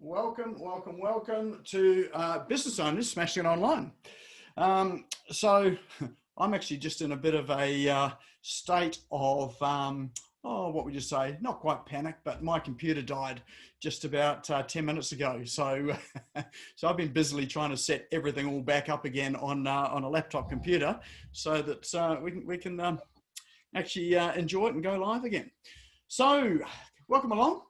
Welcome to Business Owners Smashing It Online. So I'm actually just in a bit of a state of, what would you say? Not quite panic, but my computer died just about 10 minutes ago. So, so I've been busily trying to set everything all back up again on a laptop computer so that we can actually enjoy it and go live again. So welcome along.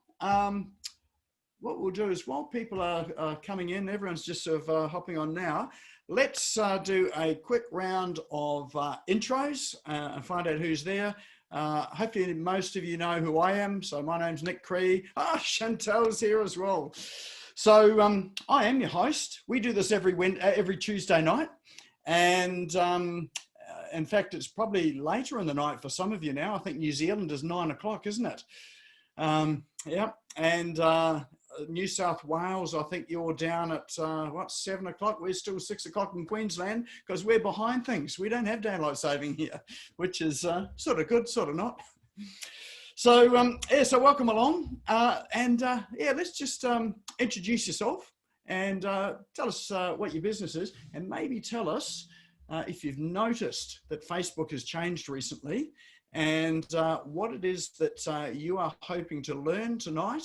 What we'll do is while people are coming in, everyone's just sort of hopping on now, let's do a quick round of intros and find out who's there. Hopefully most of you know who I am. So my name's Nick Cree. Chantel's here as well. So I am your host. We do this every Tuesday night. And in fact, it's probably later in the night for some of you now. I think New Zealand is 9 o'clock, isn't it? Yeah. And New South Wales, I think you're down at 7 o'clock. We're still 6 o'clock in Queensland because we're behind things. We don't have daylight saving here, which is sort of good, sort of not. So so welcome along, let's just introduce yourself and tell us what your business is, and maybe tell us if you've noticed that Facebook has changed recently, and what it is that you are hoping to learn tonight,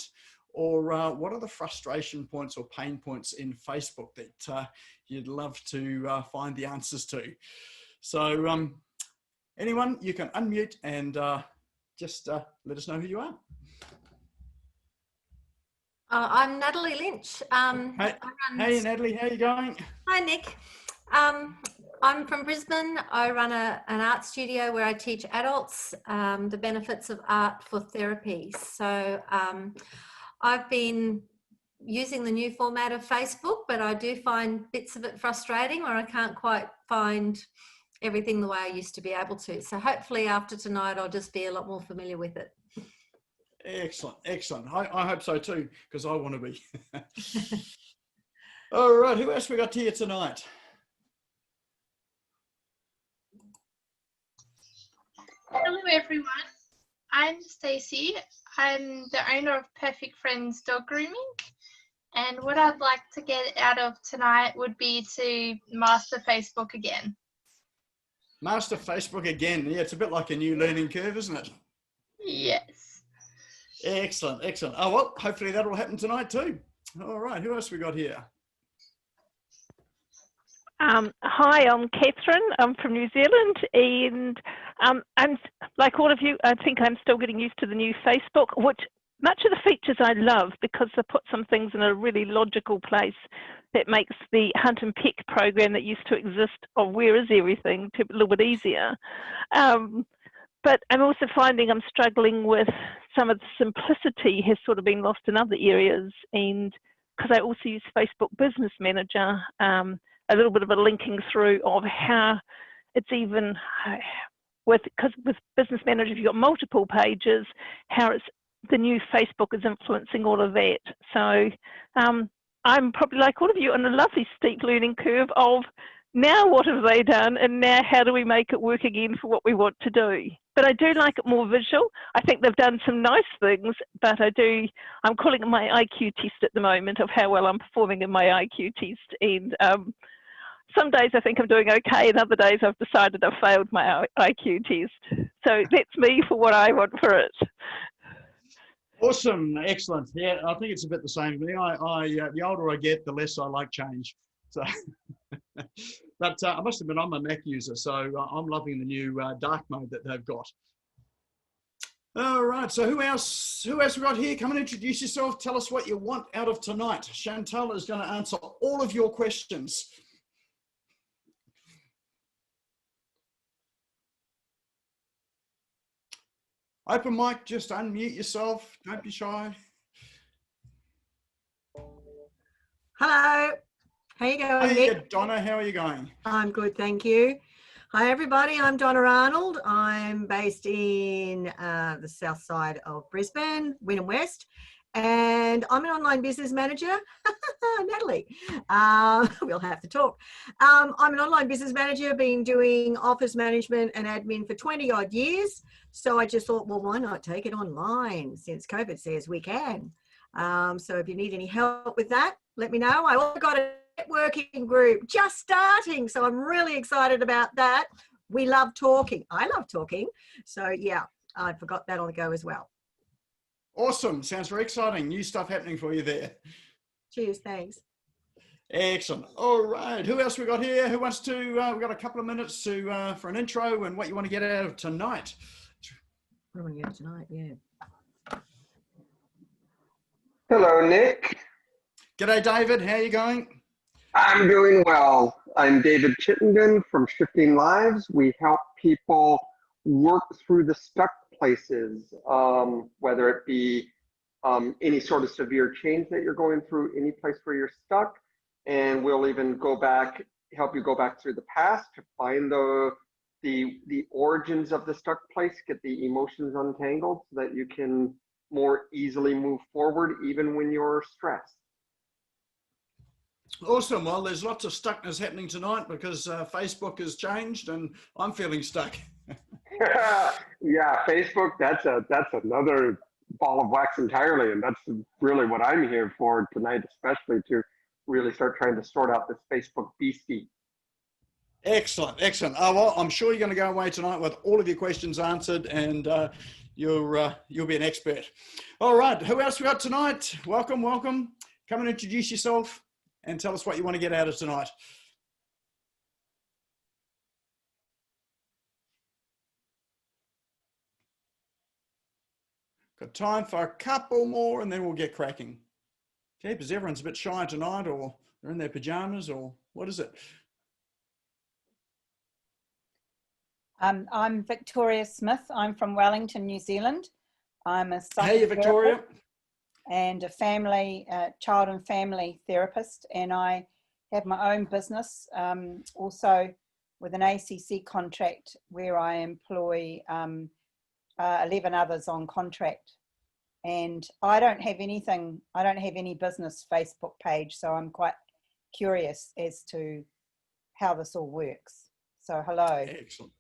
or what are the frustration points or pain points in Facebook that you'd love to find the answers to. So anyone, you can unmute and just let us know who you are. I'm Natalie Lynch. Hey Natalie, how are you going? Hi Nick. I'm from Brisbane. I run an art studio where I teach adults the benefits of art for therapy. So I've been using the new format of Facebook, but I do find bits of it frustrating where I can't quite find everything the way I used to be able to. So hopefully after tonight, I'll just be a lot more familiar with it. Excellent, excellent. I hope so too, because I want to be. All right, who else we got here tonight? Hello everyone, I'm Stacey. I'm the owner of Perfect Friends Dog Grooming, and what I'd like to get out of tonight would be to master Facebook again. Master Facebook again. Yeah, it's a bit like a new learning curve, isn't it? Yes. Excellent, excellent. Oh, well, hopefully that'll happen tonight too. All right, who else we got here? Hi, I'm Catherine. I'm from New Zealand, and I'm like all of you. I think I'm still getting used to the new Facebook, which much of the features I love because they put some things in a really logical place that makes the hunt and pick program that used to exist of where is everything a little bit easier. But I'm also finding I'm struggling with some of the simplicity has sort of been lost in other areas, and because I also use Facebook Business Manager. A little bit of a linking through of how it's even because with Business Manager, if you've got multiple pages, how it's the new Facebook is influencing all of that. So I'm probably like all of you on a lovely steep learning curve of now what have they done and now how do we make it work again for what we want to do. But I do like it more visual. I think they've done some nice things, but I'm calling it my IQ test at the moment of how well I'm performing in my IQ test. And some days I think I'm doing okay, and other days I've decided I've failed my IQ test. So that's me for what I want for it. Awesome, excellent. Yeah, I think it's a bit the same for me. The older I get, the less I like change. So, but I must admit, I'm a Mac user, so I'm loving the new dark mode that they've got. All right, so who else we got here? Come and introduce yourself. Tell us what you want out of tonight. Chantel is going to answer all of your questions. Open mic, just unmute yourself. Don't be shy. Hello. How you going, Hey, Nick? Donna, how are you going? I'm good, thank you. Hi, everybody. I'm Donna Arnold. I'm based in the south side of Brisbane, Wynnum West, and I'm an online business manager. Natalie, we'll have to talk. I'm an online business manager, been doing office management and admin for 20 odd years. So I just thought, well, why not take it online since COVID says we can? So if you need any help with that, let me know. I also got a networking group just starting, so I'm really excited about that. We love talking. I love talking. So yeah, I forgot that on the go as well. Awesome. Sounds very exciting. New stuff happening for you there. Cheers. Thanks. Excellent. All right. Who else we got here? Who wants to, we've got a couple of minutes to for an intro and what you want to get out of tonight. What do I want to get tonight? Yeah. Hello, Nick. G'day, David. How are you going? I'm doing well. I'm David Chittenden from Shifting Lives. We help people work through the stuck places, whether it be any sort of severe change that you're going through, any place where you're stuck. And we'll even go back, help you go back through the past to find the origins of the stuck place, get the emotions untangled so that you can more easily move forward even when you're stressed. Awesome. Well, there's lots of stuckness happening tonight because Facebook has changed and I'm feeling stuck. Yeah, Facebook, that's another ball of wax entirely. And that's really what I'm here for tonight, especially to really start trying to sort out this Facebook beastie. Excellent, excellent. Oh, well, I'm sure you're going to go away tonight with all of your questions answered and you'll be an expert. All right, who else we got tonight? Welcome, welcome. Come and introduce yourself and tell us what you want to get out of tonight. Got time for a couple more and then we'll get cracking. Okay, because everyone's a bit shy tonight or they're in their pajamas or what is it? I'm Victoria Smith. I'm from Wellington, New Zealand. I'm a Hey, Victoria. And a family, child and family therapist. And I have my own business, also with an ACC contract where I employ 11 others on contract. And I don't have any business Facebook page, so I'm quite curious as to how this all works. So hello. Excellent.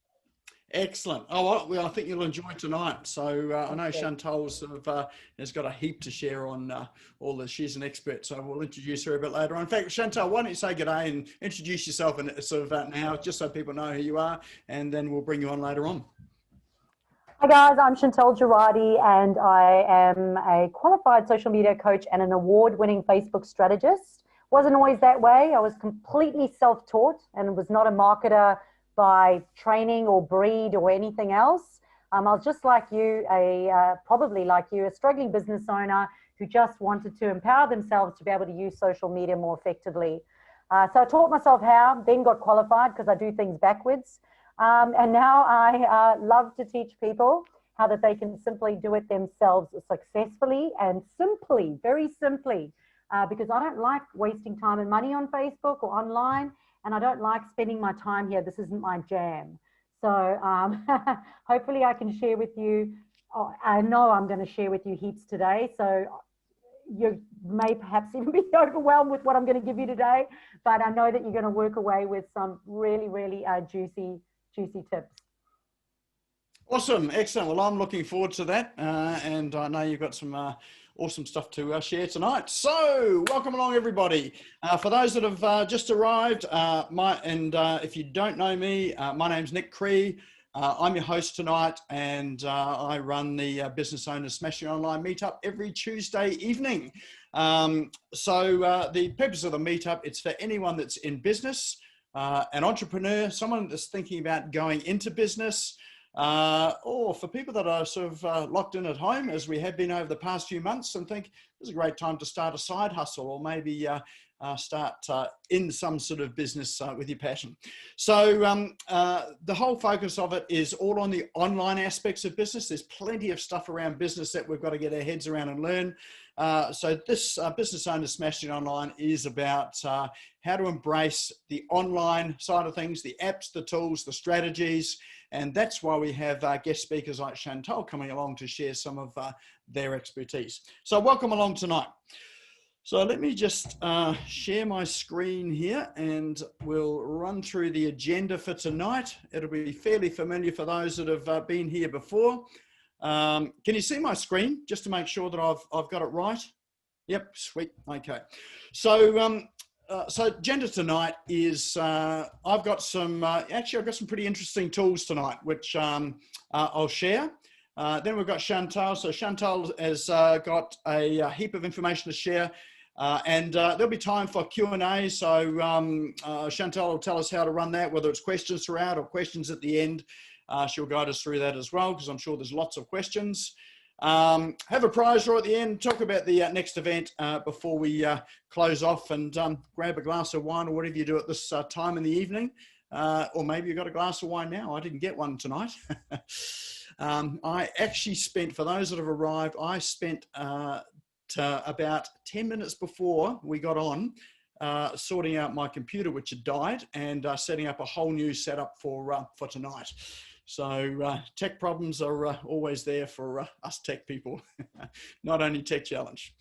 Excellent. Oh, well, I think you'll enjoy tonight. So I know Chantal's sort of, has got a heap to share on all this. She's an expert, so we'll introduce her a bit later on. In fact, Chantal, why don't you say g'day and introduce yourself and sort of now, just so people know who you are, and then we'll bring you on later on. Hi guys, I'm Chantal Girardi and I am a qualified social media coach and an award-winning Facebook strategist. Wasn't always that way. I was completely self-taught and was not a marketer by training or breed or anything else. I was just like you, probably like you, a struggling business owner who just wanted to empower themselves to be able to use social media more effectively. So I taught myself how, then got qualified because I do things backwards. And now I love to teach people how that they can simply do it themselves successfully and simply, very simply, because I don't like wasting time and money on Facebook or online, and I don't like spending my time here. This isn't my jam. So hopefully I can share with you, I know I'm going to share with you heaps today, so you may perhaps even be overwhelmed with what I'm going to give you today, but I know that you're going to work away with some really, really juicy tips. Awesome, excellent. Well, I'm looking forward to that, and I know you've got some awesome stuff to share tonight. So, welcome along, everybody. For those that have just arrived, if you don't know me, my name's Nick Cree. I'm your host tonight, and I run the Business Owners Smashing Online Meetup every Tuesday evening. The purpose of the meetup, it's for anyone that's in business, an entrepreneur, someone that's thinking about going into business, or for people that are sort of locked in at home, as we have been over the past few months, and think this is a great time to start a side hustle or maybe start in some sort of business with your passion. So the whole focus of it is all on the online aspects of business. There's plenty of stuff around business that we've got to get our heads around and learn. So this Business Owners Smashing Online is about how to embrace the online side of things, the apps, the tools, the strategies. And that's why we have guest speakers like Chantal coming along to share some of their expertise. So welcome along tonight. So let me just share my screen here and we'll run through the agenda for tonight. It'll be fairly familiar for those that have been here before. Can you see my screen just to make sure that I've got it right? Yep, sweet. Okay. So, so agenda tonight is I've got some actually I've got some pretty interesting tools tonight, which I'll share. Then we've got Chantal. So Chantal has got a heap of information to share, and there'll be time for Q&A. So Chantal will tell us how to run that, whether it's questions throughout or questions at the end. She'll guide us through that as well, because I'm sure there's lots of questions. Have a prize draw at the end, talk about the next event before we close off, and grab a glass of wine or whatever you do at this time in the evening. Or maybe you've got a glass of wine now. I didn't get one tonight. I actually spent, for those that have arrived, I spent about 10 minutes before we got on sorting out my computer, which had died, and setting up a whole new setup for tonight. So tech problems are always there for us tech people, not only Tech Challenge.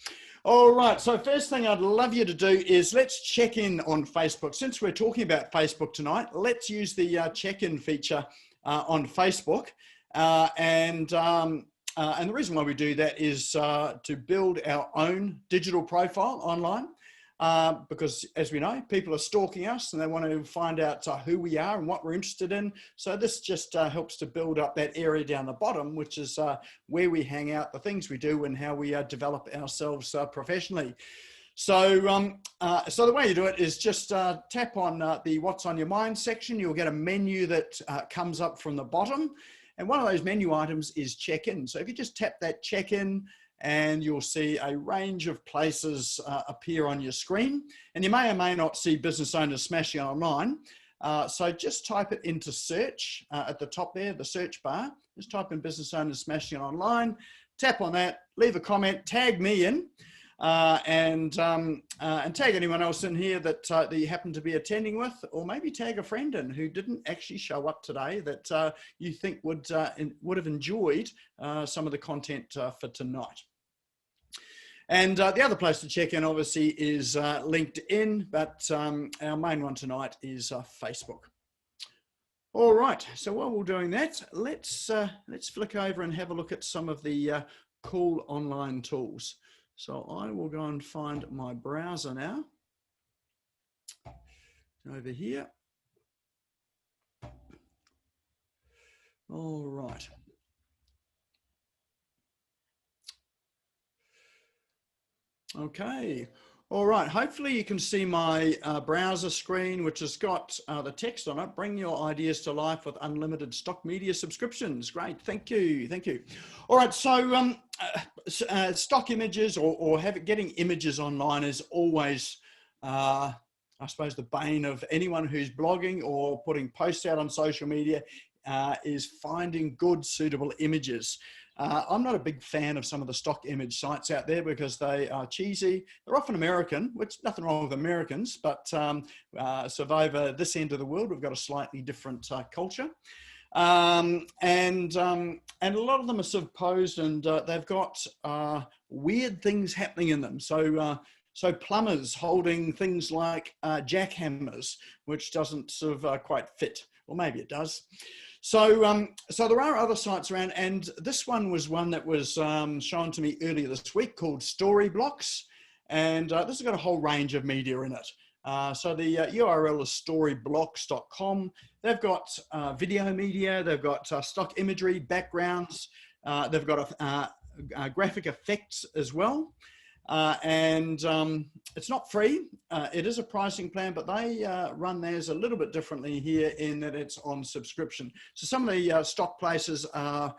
All right, so first thing I'd love you to do is let's check in on Facebook. Since we're talking about Facebook tonight, let's use the check-in feature on Facebook. And the reason why we do that is to build our own digital profile online. Because as we know, people are stalking us and they want to find out who we are and what we're interested in. So this just helps to build up that area down the bottom, which is where we hang out, the things we do, and how we develop ourselves professionally. So, so the way you do it is just tap on the What's on Your Mind section. You'll get a menu that comes up from the bottom. And one of those menu items is check-in. So if you just tap that check-in, and you'll see a range of places appear on your screen. And you may or may not see business owners smashing online. So just type it into search at the top there, the search bar. Just type in business owners smashing online, tap on that, leave a comment, tag me in, and tag anyone else in here that you happen to be attending with, or maybe tag a friend in who didn't actually show up today that you think would have enjoyed some of the content for tonight. And the other place to check in, obviously, is LinkedIn, but our main one tonight is Facebook. All right, so while we're doing that, let's flick over and have a look at some of the cool online tools. So I will go and find my browser now. Over here. All right. Okay, all right, hopefully you can see my browser screen, which has got the text on it. Bring your ideas to life with unlimited stock media subscriptions. Great, thank you, thank you. All right, so stock images or getting images online is always, I suppose, the bane of anyone who's blogging or putting posts out on social media is finding good, suitable images. I'm not a big fan of some of the stock image sites out there because they are cheesy. They're often American, which nothing wrong with Americans, but sort of over this end of the world, we've got a slightly different culture. And a lot of them are sort of posed, and they've got weird things happening in them. So plumbers holding things like jackhammers, which doesn't sort of quite fit, or maybe it does. So, so there are other sites around, and this one was one that was shown to me earlier this week called Storyblocks, and this has got a whole range of media in it. So the URL is storyblocks.com. They've got video media, they've got stock imagery, backgrounds, they've got graphic effects as well. And it's not free. It is a pricing plan, but they run theirs a little bit differently here in that it's on subscription. So some of the stock places are,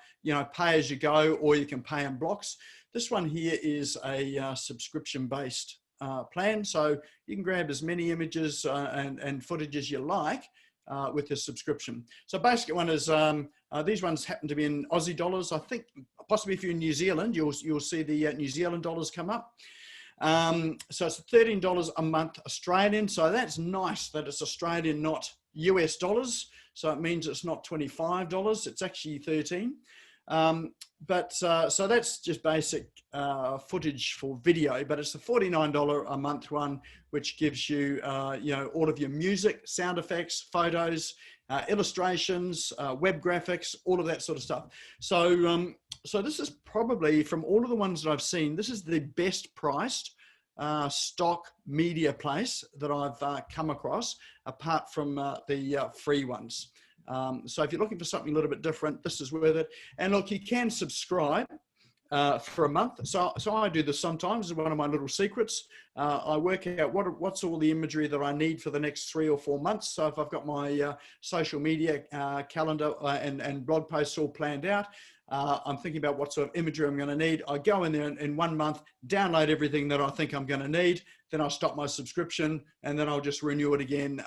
pay as you go, or you can pay in blocks. This one here is a subscription-based plan. So you can grab as many images and footage as you like with the subscription. So basic one is, these ones happen to be in Aussie dollars. I think possibly if you're in New Zealand, you'll see the New Zealand dollars come up. So it's $13 a month Australian. So that's nice that it's Australian, not US dollars. So it means it's not $25. It's actually 13. So that's just basic footage for video, but it's the $49 a month one, which gives you, all of your music, sound effects, photos, illustrations, web graphics, all of that sort of stuff. So this is probably, from all of the ones that I've seen, this is the best priced stock media place that I've come across, apart from the free ones. So if you're looking for something a little bit different, this is worth it. And look, you can subscribe for a month. So I do this sometimes. It's one of my little secrets. I work out what's all the imagery that I need for the next 3 or 4 months. So if I've got my social media calendar and blog posts all planned out, I'm thinking about what sort of imagery I'm going to need. I go in there in 1 month, download everything that I think I'm going to need. Then I'll stop my subscription, and then I'll just renew it again,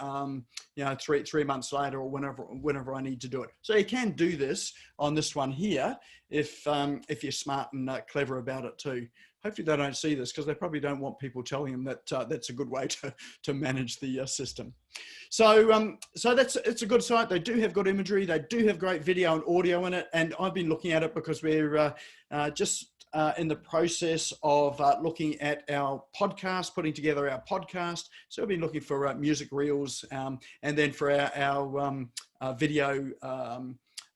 3 months later, or whenever I need to do it. So you can do this on this one here if you're smart and clever about it too. Hopefully they don't see this, because they probably don't want people telling them that that's a good way to manage the system. So it's a good site. They do have good imagery. They do have great video and audio in it. And I've been looking at it because we're just in the process of looking at our podcast, putting together our podcast. So we've been looking for music reels, and then for our video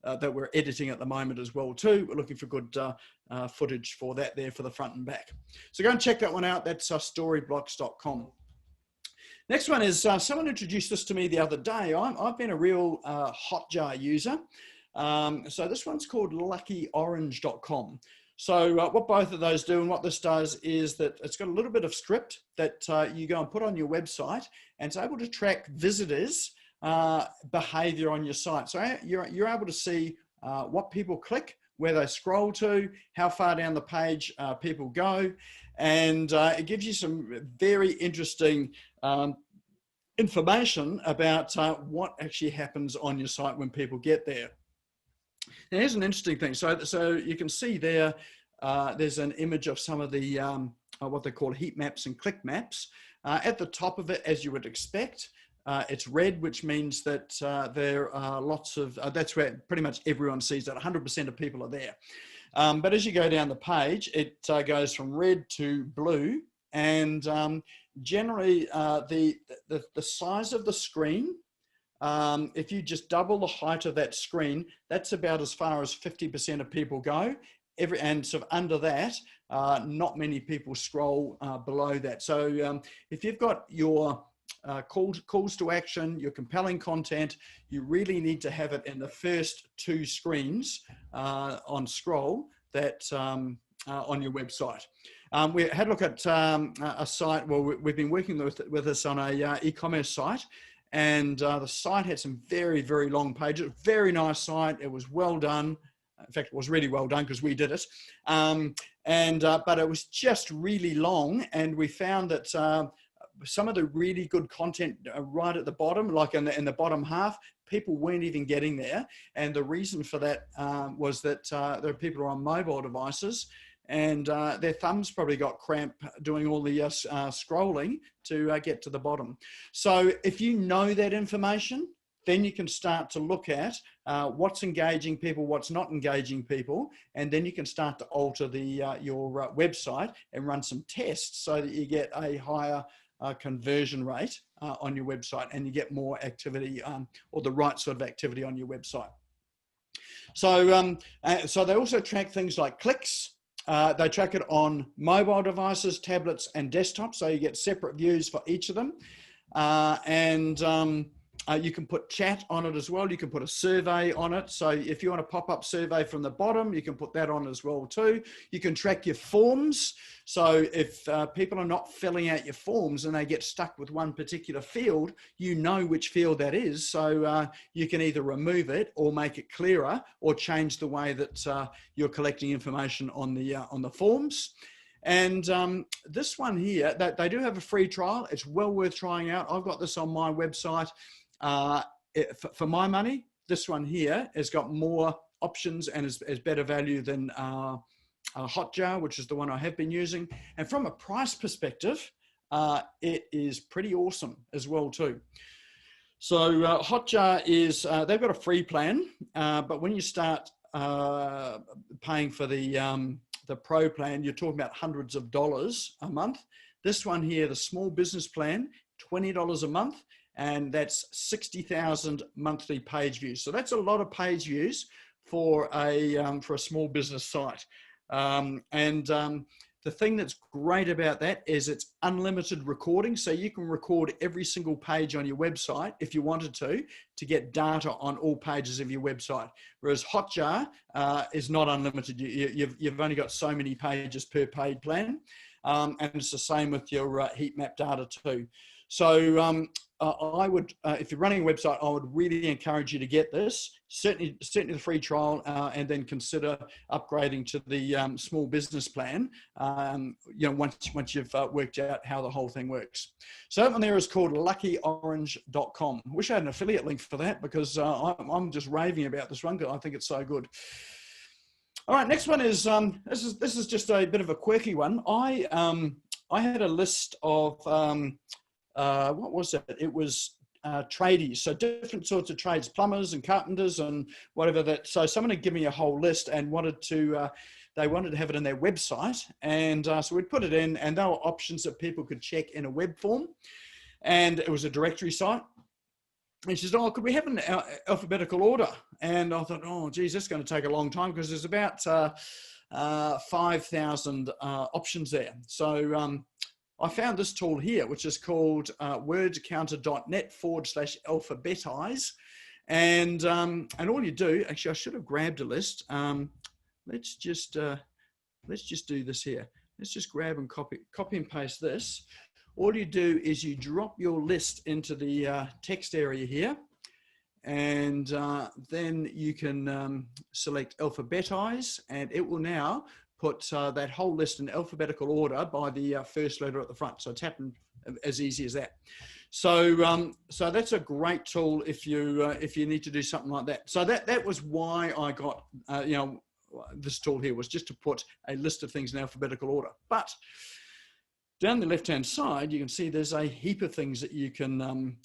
that we're editing at the moment as well too. We're looking for good footage for that there for the front and back. So go and check that one out. That's storyblocks.com. Next one is someone introduced this to me the other day. I've been a real Hotjar user. So this one's called luckyorange.com. So what both of those do, and what this does, is that it's got a little bit of script that you go and put on your website, and it's able to track visitors' behavior on your site. So you're able to see what people click, where they scroll to, how far down the page people go, and it gives you some very interesting information about what actually happens on your site when people get there. Now, here's an interesting thing. So you can see there, there's an image of some of the what they call heat maps and click maps. At the top of it, as you would expect, it's red, which means that there are lots of, that's where pretty much everyone sees that, 100% of people are there. But as you go down the page, it goes from red to blue, and generally the size of the screen, if you just double the height of that screen, that's about as far as 50% of people go. And sort of under that, not many people scroll below that. So if you've got your calls to action, your compelling content, you really need to have it in the first 2 screens on scroll that on your website. We had a look at a site. Well, we've been working with us on a e-commerce site, and the site had some very, very long pages. Very nice site. It was well done. In fact, it was really well done because we did it. But it was just really long, and we found that some of the really good content right at the bottom, like in the bottom half, people weren't even getting there. And the reason for that was that there are people who are on mobile devices, and their thumbs probably got cramp doing all the scrolling to get to the bottom. So if you know that information, then you can start to look at what's engaging people, what's not engaging people, and then you can start to alter your website and run some tests so that you get a higher conversion rate on your website, and you get more activity or the right sort of activity on your website. So they also track things like clicks. They track it on mobile devices, tablets, and desktops. So you get separate views for each of them. You can put chat on it as well. You can put a survey on it. So if you want a pop-up survey from the bottom, you can put that on as well too. You can track your forms. So if people are not filling out your forms and they get stuck with one particular field, you know which field that is. So you can either remove it or make it clearer, or change the way that you're collecting information on the forms. And this one here, they do have a free trial. It's well worth trying out. I've got this on my website. For my money, this one here has got more options and is better value than Hotjar, which is the one I have been using. And from a price perspective, it is pretty awesome as well too. So Hotjar is, they've got a free plan, but when you start paying for the pro plan, you're talking about hundreds of dollars a month. This one here, the small business plan, $20 a month, and that's 60,000 monthly page views. So that's a lot of page views for a small business site. The thing that's great about that is it's unlimited recording. So you can record every single page on your website if you wanted to get data on all pages of your website. Whereas Hotjar is not unlimited. You've only got so many pages per paid plan. And it's the same with your heat map data too. So I would, if you're running a website, I would really encourage you to get this. Certainly the free trial, and then consider upgrading to the small business plan. Once you've worked out how the whole thing works. So that one there is called luckyorange.com. Wish I had an affiliate link for that, because I'm just raving about this one because I think it's so good. All right, next one is this is just a bit of a quirky one. I had a list of what was it? It was tradies, so different sorts of trades, plumbers and carpenters and whatever that. So someone had given me a whole list and they wanted to have it in their website, and so we'd put it in, and there were options that people could check in a web form, and it was a directory site. And she said, "Oh, could we have an alphabetical order?" And I thought, "Oh, geez, that's going to take a long time," because there's about 5,000 options there. So I found this tool here, which is called wordcounter.net/alphabetize. And all you do, actually, I should have grabbed a list. Let's just do this here. Let's just grab and copy and paste this. All you do is you drop your list into the text area here, and then you can select alphabetize, and it will now put that whole list in alphabetical order by the first letter at the front. So it's happened as easy as that. So so that's a great tool if you need to do something like that. So that was why I got this tool here, was just to put a list of things in alphabetical order. But down the left-hand side, you can see there's a heap of things that you can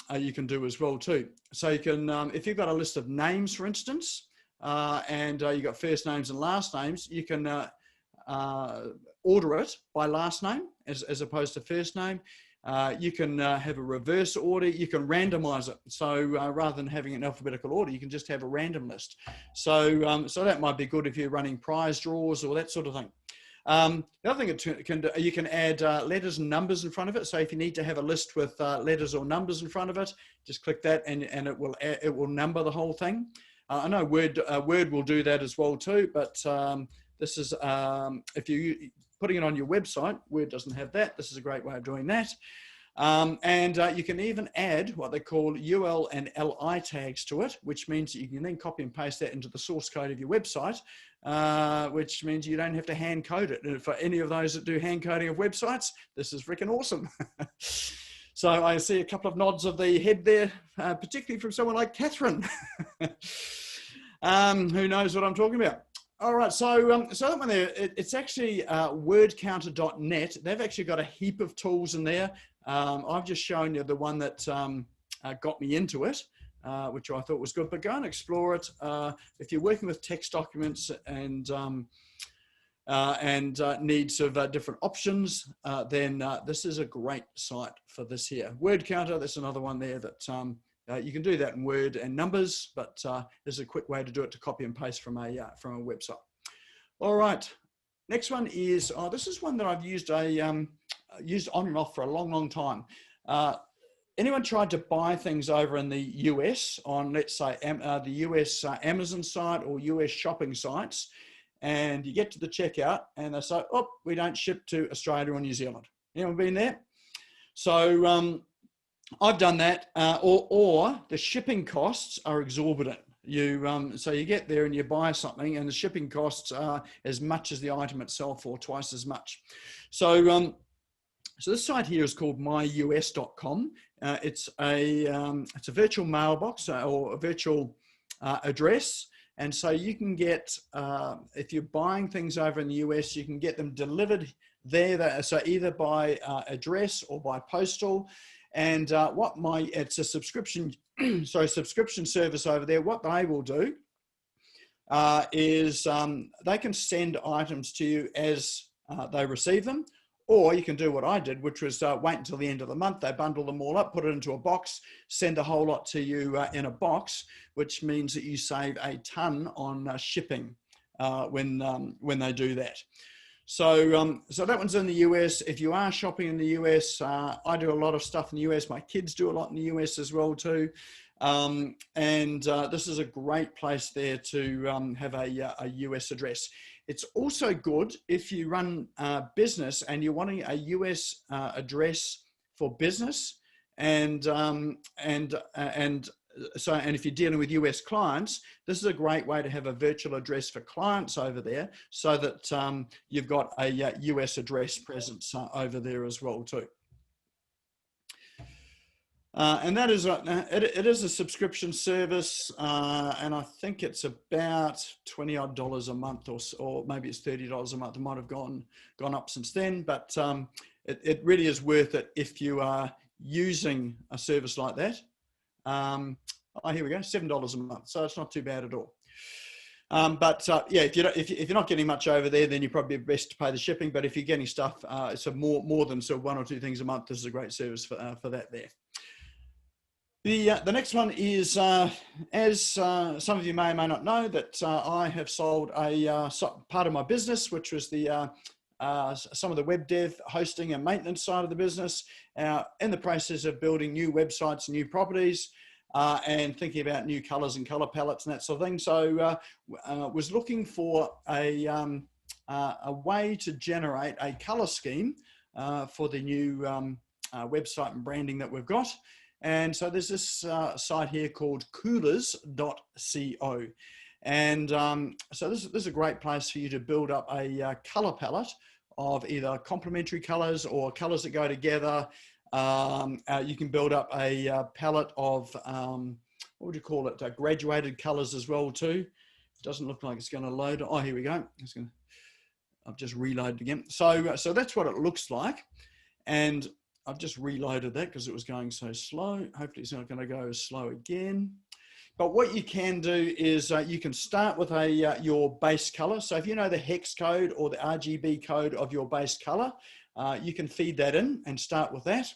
do as well too. So you can, if you've got a list of names, for instance, and you've got first names and last names, you can order it by last name as opposed to first name. You can have a reverse order. You can randomize it. So rather than having an alphabetical order, you can just have a random list. So so that might be good if you're running prize draws or that sort of thing. The other thing you can add letters and numbers in front of it. So if you need to have a list with letters or numbers in front of it, just click that, and it will number the whole thing. I know Word will do that as well too, but this is if you're putting it on your website, Word doesn't have that. This is a great way of doing that. And you can even add what they call UL and LI tags to it, which means that you can then copy and paste that into the source code of your website, which means you don't have to hand code it. And for any of those that do hand coding of websites, this is freaking awesome. So I see a couple of nods of the head there, particularly from someone like Catherine, who knows what I'm talking about. All right, so so that one there, it's actually wordcounter.net. They've actually got a heap of tools in there. I've just shown you the one that got me into it, which I thought was good, but go and explore it. If you're working with text documents and needs of different options, then this is a great site for this here. WordCounter, that's another one there that you can do that in Word and numbers, but this is a quick way to do it, to copy and paste from a website. All right, next one is, this is one that I've used used on and off for a long, long time. Anyone tried to buy things over in the US on, let's say, the US Amazon site or US shopping sites, and you get to the checkout and they say, "Oh, we don't ship to Australia or New Zealand." Anyone been there? So I've done that, or the shipping costs are exorbitant. So you get there and you buy something, and the shipping costs are as much as the item itself, or twice as much. So so this site here is called MyUS.com. It's a virtual mailbox or a virtual address. And so you can get, if you're buying things over in the US, you can get them delivered there. So either by address or by postal. And it's a subscription, sorry, subscription service over there. What they will do is they can send items to you as they receive them, or you can do what I did, which was wait until the end of the month. They bundle them all up, put it into a box, send a whole lot to you in a box, which means that you save a ton on shipping when they do that. So, so that one's in the US. If you are shopping in the US, I do a lot of stuff in the US. My kids do a lot in the US as well too. This is a great place there to have a US address. It's also good if you run a business and you're wanting a US address for business, and if you're dealing with US clients, this is a great way to have a virtual address for clients over there, so that you've got a US address presence over there as well too. And that is it is a subscription service, and I think it's about $20 odd a month, or maybe it's $30 a month. It might have gone up since then, but it really is worth it if you are using a service like that. Oh, here we go, $7 a month, so it's not too bad at all. Yeah, if you're not getting much over there, then you're probably best to pay the shipping. But if you're getting stuff, so more than sort of 1 or 2 things a month, this is a great service for that there. The next one is, as some of you may or may not know, that I have sold a part of my business, which was the some of the web dev, hosting and maintenance side of the business, in the process of building new websites and new properties, and thinking about new colors and color palettes and that sort of thing. So was looking for a way to generate a color scheme for the new website and branding that we've got. And so there's this site here called coolers.co. And so this is a great place for you to build up a color palette of either complementary colors or colors that go together. You can build up a palette of, what would you call it, graduated colors as well too. It doesn't look like it's going to load. Oh, here we go. I've just reloaded again. So that's what it looks like. And I've just reloaded that because it was going so slow. Hopefully it's not going to go as slow again. But what you can do is you can start with your base color. So if you know the hex code or the RGB code of your base color, you can feed that in and start with that.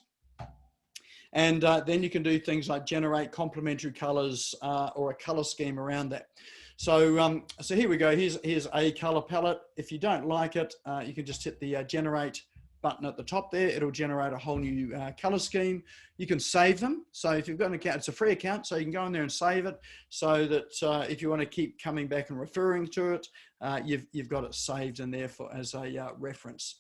And then you can do things like generate complementary colors or a color scheme around that. So, so here we go. Here's a color palette. If you don't like it, you can just hit the generate button at the top there. It'll generate a whole new color scheme. You can save them. So if you've got an account, it's a free account, so you can go in there and save it, so that if you want to keep coming back and referring to it, you've got it saved in there as a reference.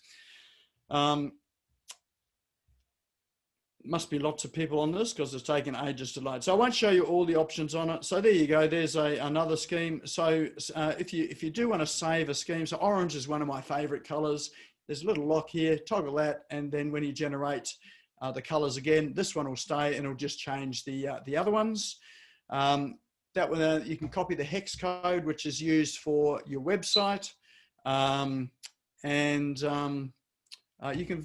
Must be lots of people on this because it's taken ages to load. So I won't show you all the options on it. So there you go. There's another scheme. So if you do want to save a scheme, so orange is one of my favorite colors. There's a little lock here, toggle that, and then when you generate the colors again, this one will stay and it'll just change the other ones. That one, you can copy the hex code, which is used for your website. You can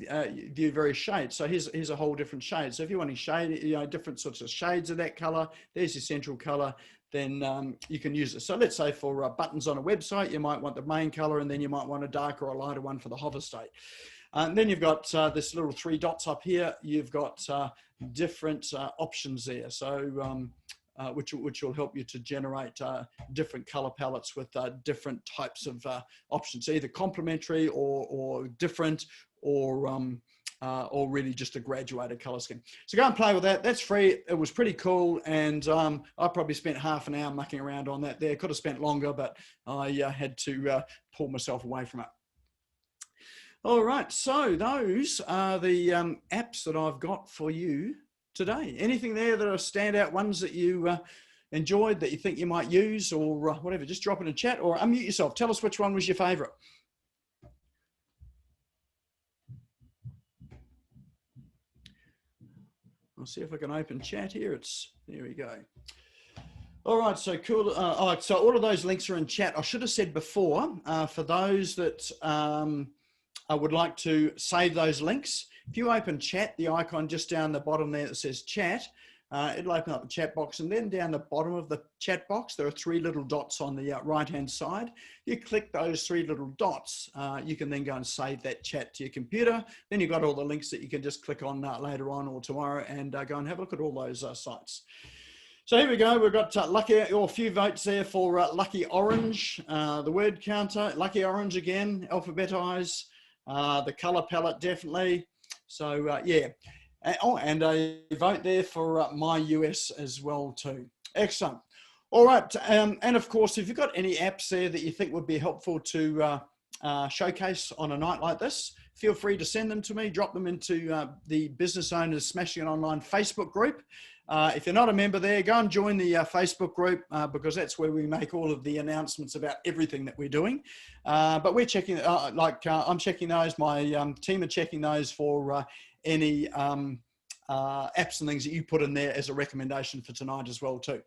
view various shades. So here's a whole different shade. So if you want to shade, different sorts of shades of that color, there's your central color, then you can use it. So let's say for buttons on a website, you might want the main color, and then you might want a darker or a lighter one for the hover state. And then you've got this little 3 dots up here. You've got different options there. So which will help you to generate different color palettes with different types of options, either complementary or different, or really just a graduated color scheme. So go and play with that. That's free. It was pretty cool. And I probably spent half an hour mucking around on that there. Could have spent longer, but I had to pull myself away from it. All right. So those are the apps that I've got for you today. Anything there that are standout ones that you enjoyed, that you think you might use, or whatever, just drop it in chat or unmute yourself. Tell us which one was your favorite. I'll see if I can open chat here. There we go. All right, so cool. So all of those links are in chat. I should have said before, for those that I would like to save those links, if you open chat, the icon just down the bottom there that says chat, it'll open up the chat box, and then down the bottom of the chat box, there are 3 little dots on the right-hand side. You click those 3 little dots, you can then go and save that chat to your computer. Then you've got all the links that you can just click on later on or tomorrow and go and have a look at all those sites. So here we go. We've got lucky, or a few votes there for Lucky Orange, the word counter, Lucky Orange again, alphabetize, the color palette definitely. So yeah. Oh, and a vote there for MyUS as well too. Excellent. All right. And of course, if you've got any apps there that you think would be helpful to showcase on a night like this, feel free to send them to me, drop them into the Business Owners Smashing It Online Facebook group. If you're not a member there, go and join the Facebook group because that's where we make all of the announcements about everything that we're doing. But we're checking, I'm checking those, my team are checking those for any apps and things that you put in there as a recommendation for tonight as well too.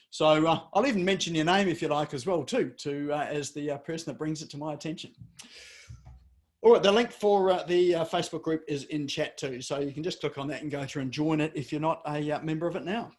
So I'll even mention your name if you like as well too, as the person that brings it to my attention. All right, the link for the Facebook group is in chat too, so you can just click on that and go through and join it if you're not a member of it now.